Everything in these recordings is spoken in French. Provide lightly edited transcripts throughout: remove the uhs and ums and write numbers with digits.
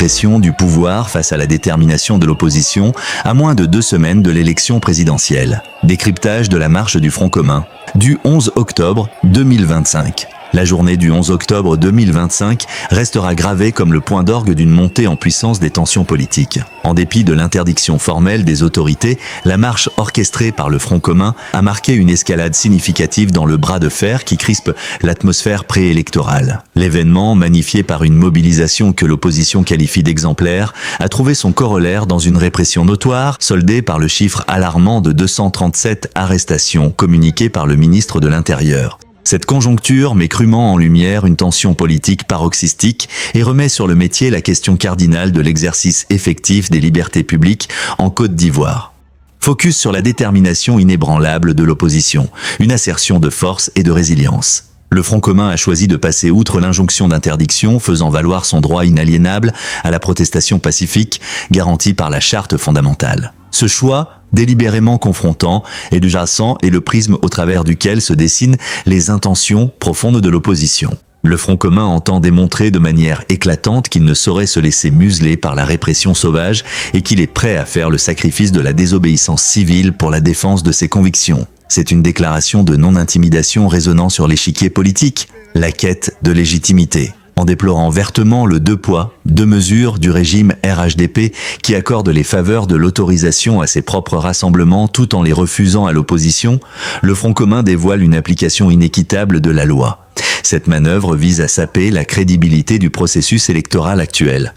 répression du pouvoir face à la détermination de l'opposition à moins de 2 semaines de l'élection présidentielle. Décryptage de la marche du Front commun du 11 octobre 2025. La journée du 11 octobre 2025 restera gravée comme le point d'orgue d'une montée en puissance des tensions politiques. En dépit de l'interdiction formelle des autorités, la marche orchestrée par le Front commun a marqué une escalade significative dans le bras de fer qui crispe l'atmosphère préélectorale. L'événement, magnifié par une mobilisation que l'opposition qualifie d'exemplaire, a trouvé son corollaire dans une répression notoire, soldée par le chiffre alarmant de 237 arrestations communiquées par le ministre de l'Intérieur. Cette conjoncture met crûment en lumière une tension politique paroxystique et remet sur le métier la question cardinale de l'exercice effectif des libertés publiques en Côte d'Ivoire. Focus sur la détermination inébranlable de l'opposition, une assertion de force et de résilience. Le Front commun a choisi de passer outre l'injonction d'interdiction, faisant valoir son droit inaliénable à la protestation pacifique garantie par la Charte fondamentale. Ce choix, délibérément confrontant et jassant, est le prisme au travers duquel se dessinent les intentions profondes de l'opposition. Le Front commun entend démontrer de manière éclatante qu'il ne saurait se laisser museler par la répression sauvage et qu'il est prêt à faire le sacrifice de la désobéissance civile pour la défense de ses convictions. C'est une déclaration de non-intimidation résonnant sur l'échiquier politique, la quête de légitimité. En déplorant vertement le 2 poids, 2 mesures du régime RHDP qui accorde les faveurs de l'autorisation à ses propres rassemblements tout en les refusant à l'opposition, le Front commun dévoile une application inéquitable de la loi. Cette manœuvre vise à saper la crédibilité du processus électoral actuel.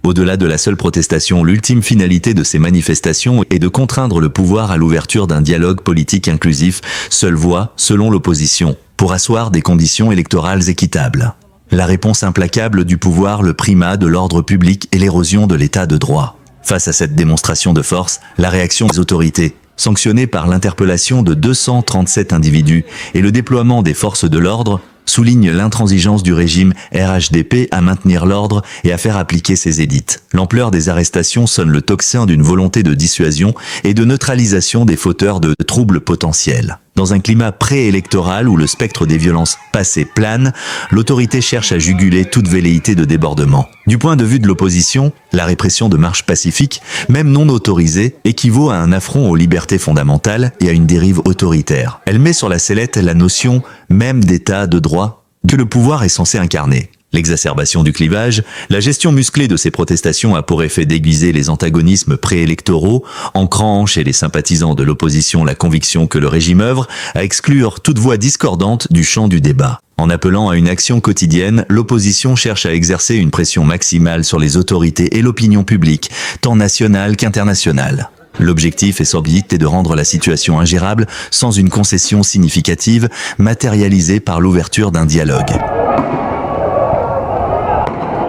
Au-delà de la seule protestation, l'ultime finalité de ces manifestations est de contraindre le pouvoir à l'ouverture d'un dialogue politique inclusif, seule voie, selon l'opposition, pour asseoir des conditions électorales équitables. La réponse implacable du pouvoir, le primat de l'ordre public et l'érosion de l'état de droit. Face à cette démonstration de force, la réaction des autorités, sanctionnée par l'interpellation de 237 individus et le déploiement des forces de l'ordre, souligne l'intransigeance du régime RHDP à maintenir l'ordre et à faire appliquer ses édicts. L'ampleur des arrestations sonne le tocsin d'une volonté de dissuasion et de neutralisation des fauteurs de troubles potentiels. Dans un climat préélectoral où le spectre des violences passées plane, l'autorité cherche à juguler toute velléité de débordement. Du point de vue de l'opposition, la répression de marches pacifiques, même non autorisée, équivaut à un affront aux libertés fondamentales et à une dérive autoritaire. Elle met sur la sellette la notion même d'état de droit que le pouvoir est censé incarner. L'exacerbation du clivage, la gestion musclée de ces protestations a pour effet d'aiguiser les antagonismes préélectoraux, ancrant chez les sympathisants de l'opposition la conviction que le régime œuvre à exclure toute voix discordante du champ du débat. En appelant à une action quotidienne, l'opposition cherche à exercer une pression maximale sur les autorités et l'opinion publique, tant nationale qu'internationale. L'objectif est sans doute de rendre la situation ingérable sans une concession significative, matérialisée par l'ouverture d'un dialogue.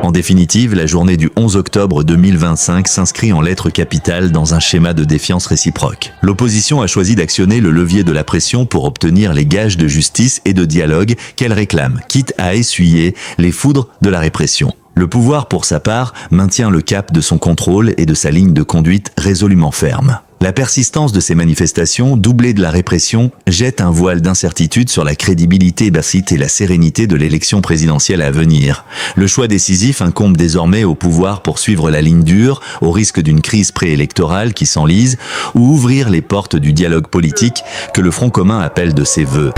En définitive, la journée du 11 octobre 2025 s'inscrit en lettres capitales dans un schéma de défiance réciproque. L'opposition a choisi d'actionner le levier de la pression pour obtenir les gages de justice et de dialogue qu'elle réclame, quitte à essuyer les foudres de la répression. Le pouvoir, pour sa part, maintient le cap de son contrôle et de sa ligne de conduite résolument ferme. La persistance de ces manifestations, doublée de la répression, jette un voile d'incertitude sur la crédibilité et la sérénité de l'élection présidentielle à venir. Le choix décisif incombe désormais au pouvoir pour suivre la ligne dure, au risque d'une crise préélectorale qui s'enlise, ou ouvrir les portes du dialogue politique que le Front commun appelle de ses vœux.